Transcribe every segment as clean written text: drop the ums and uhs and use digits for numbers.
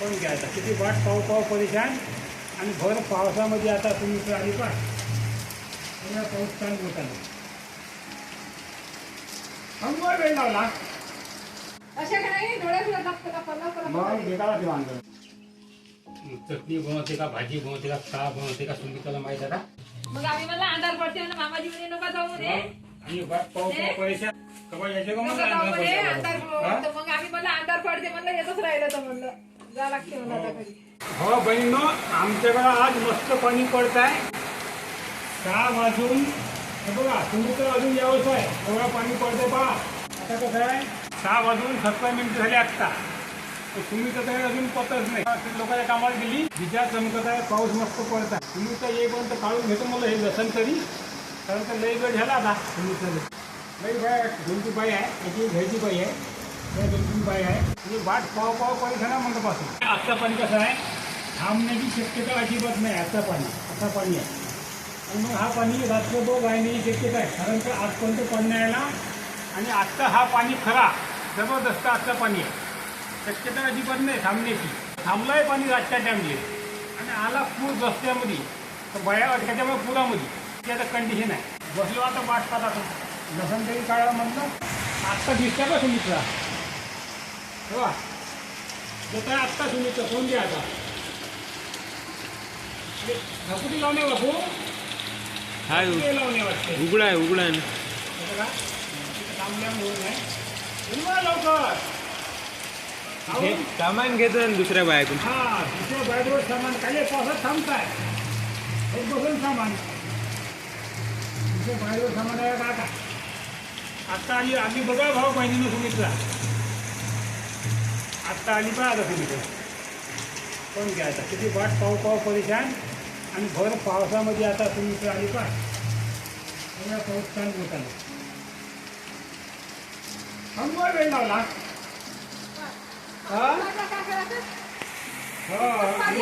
पण घ्यायचा किती वाट पाव पाव परेशान आणि भर पावसामध्ये आता तुम्ही इकडे आली पा पुन्हा पाऊस चालू होता थांबवा वेळ लावला मग बेकाला ते वांग चटणी बनवते का भाजी बनवते का चहा बनवते का सुनीताला माहित आहे का मग आम्ही मला अंधार पडते म्हणून मामाजी म्हणे नका जाऊ रे आणि वाट पाव पाव परेशान कवा यायचे का नका जाऊ रे अंधार हा? तर मग आम्ही मला अंधार पडते म्हणलं येतच राहिलं तर म्हणलं जा लागते मला आता घरी हो बहिणीनो आमच्याकडे आज मस्त पाणी पडत आहे 6 वाजून हे बघा तुम्ही तर अजून यावंच आहे एवढा पाणी पडते पहा आता कसं आहे 6 वाजून 17 मिनिटं झाले आत्ता तुम्ही तर काही अजून पतच नाही लोकांच्या कामाला गेली विजा चमकत आहे पाऊस मस्त पडत आहे तुम्ही तर येईपर्यंत काढून घेतो मला हे लसन तरी कारण तर लई वेळ झाला आता तुम्ही तर लई बाय 2-3 बाई आहे याची घ्यायची बाई आहे त्या 2-3 बाई आहे म्हणजे वाट पाव पाव पाणी झाला म्हणतापासून आजचं पाणी कसं आहे थांबण्याची शक्यता अजिबात नाही आता पाणी आहे आणि मग हा पाणी रात्रभर वाहण्याची शक्यता आहे कारण तर आजपर्यंत पाणी यायला आणि आत्ता हा पाणी खरा जबरदस्त आजचं पाणी आहे शक्यता अजिबात नाही थांबण्याची थांबलाय पाणी रातच्या टाईमले आणि आला पूर रस्त्यामध्ये तर बया त्याच्यामुळे पुरामध्ये ते आता कंडिशन आहे बसलो आता वाट पाहत आता लसण तरी काढा म्हटलं आत्ता दिसत्या का सुमित्रा हो येत आहे आत्ता सुमित्रा फोन द्या आता घरगुती लावणे बापू लावणे वाटते उघडा आहे ना थांबल्यामुळे नाही लवकर सामान घेतो ना दुसऱ्या बायकून हा दुसऱ्या बायकोवर सामान काही पावसात थांबताय एक बसून सामान दुसऱ्या बायकोवर सामान आहे का आता आत्ता आली बघा भाऊ बहिणीनं सुमित्रा आत्ता आली पहा आता सुमित्रा पण घ्यायचा किती वाट पाव पाव परेशान आणि भर पावसामध्ये आता सुमित्रा आली पहा एवढा पाऊस चालू होता थांबवा वेळ लावला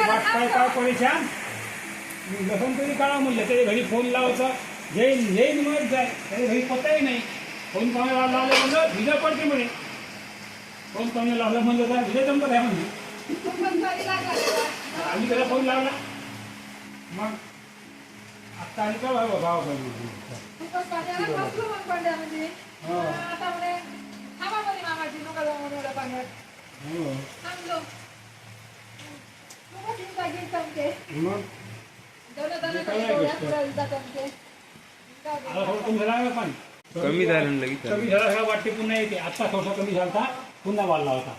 वाट परेशान लसण तरी काढा म्हणलं त्याच्या घरी फोन लावायचा येईन मग जाय त्याच्या घरी पत्ताही नाही फोन पाहुणे लावलं म्हणलं भिजा पडते म्हणे फोन पाहुणे लावलं म्हणलं का भिजा जमत आहे म्हणजे आम्ही त्याला फोन लावला मग आत्ता आली का भाव कमी झालं लगेच कमी झाला वाटते पुन्हा येते आता थोडसा कमी झाला पुन्हा वाढला होता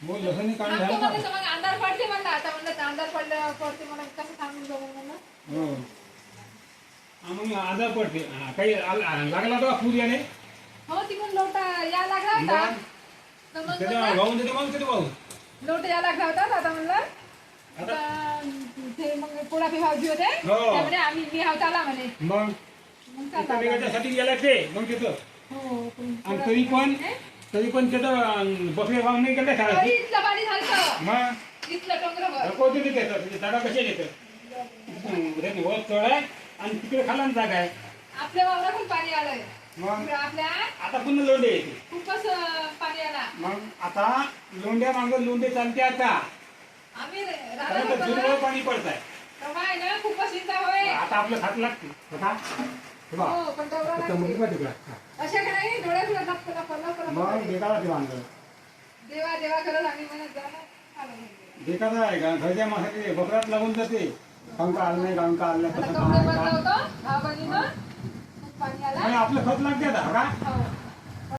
लसणी काढून अंधार पडते म्हणलं आता म्हणलं अंधार पडते म्हणून कसं थांबून जाऊ म्हणलं मग आजार पडते काही लागला होता पूर याने हो तिकडून लोटा या लागला होता तर मग वाहून देतो मग किती वाहून लोट या लागला होता आता म्हणलं ते मग पोळापी भाऊजी होते त्यामुळे आम्ही मी हावत आला म्हणे मग साठी गेला ते मग तिथं हो आणि तरी पण तिथं बकरे भाव नाही गेले खायला इथलं पाणी झालं मग इथलं टोंगर कोणते तिथे जागा कशा येतं वर तळ आहे आणि तिकडे खाला जागा आहे आपल्या वावरातून पाणी आलंय मग आपल्या आता पुन्हा लोंढे येते खूपच पाणी आला मग आता लोंढ्या माग लोंढे चालते आता आम्ही जुनवर पाणी पडत आहे आहे ना खूपच चिंता होय आता आपलं खात लागते हो पण अशा काही डोळ्यात लागतं मग बेकाला ते वांग देवा देवा करत आम्ही म्हणत जा बेकार आहे का घरच्या माणसाचे बकरात लागून जाते गावका आलं नाही गावका आलं नाही पाणी आला आपलं खत लागते आता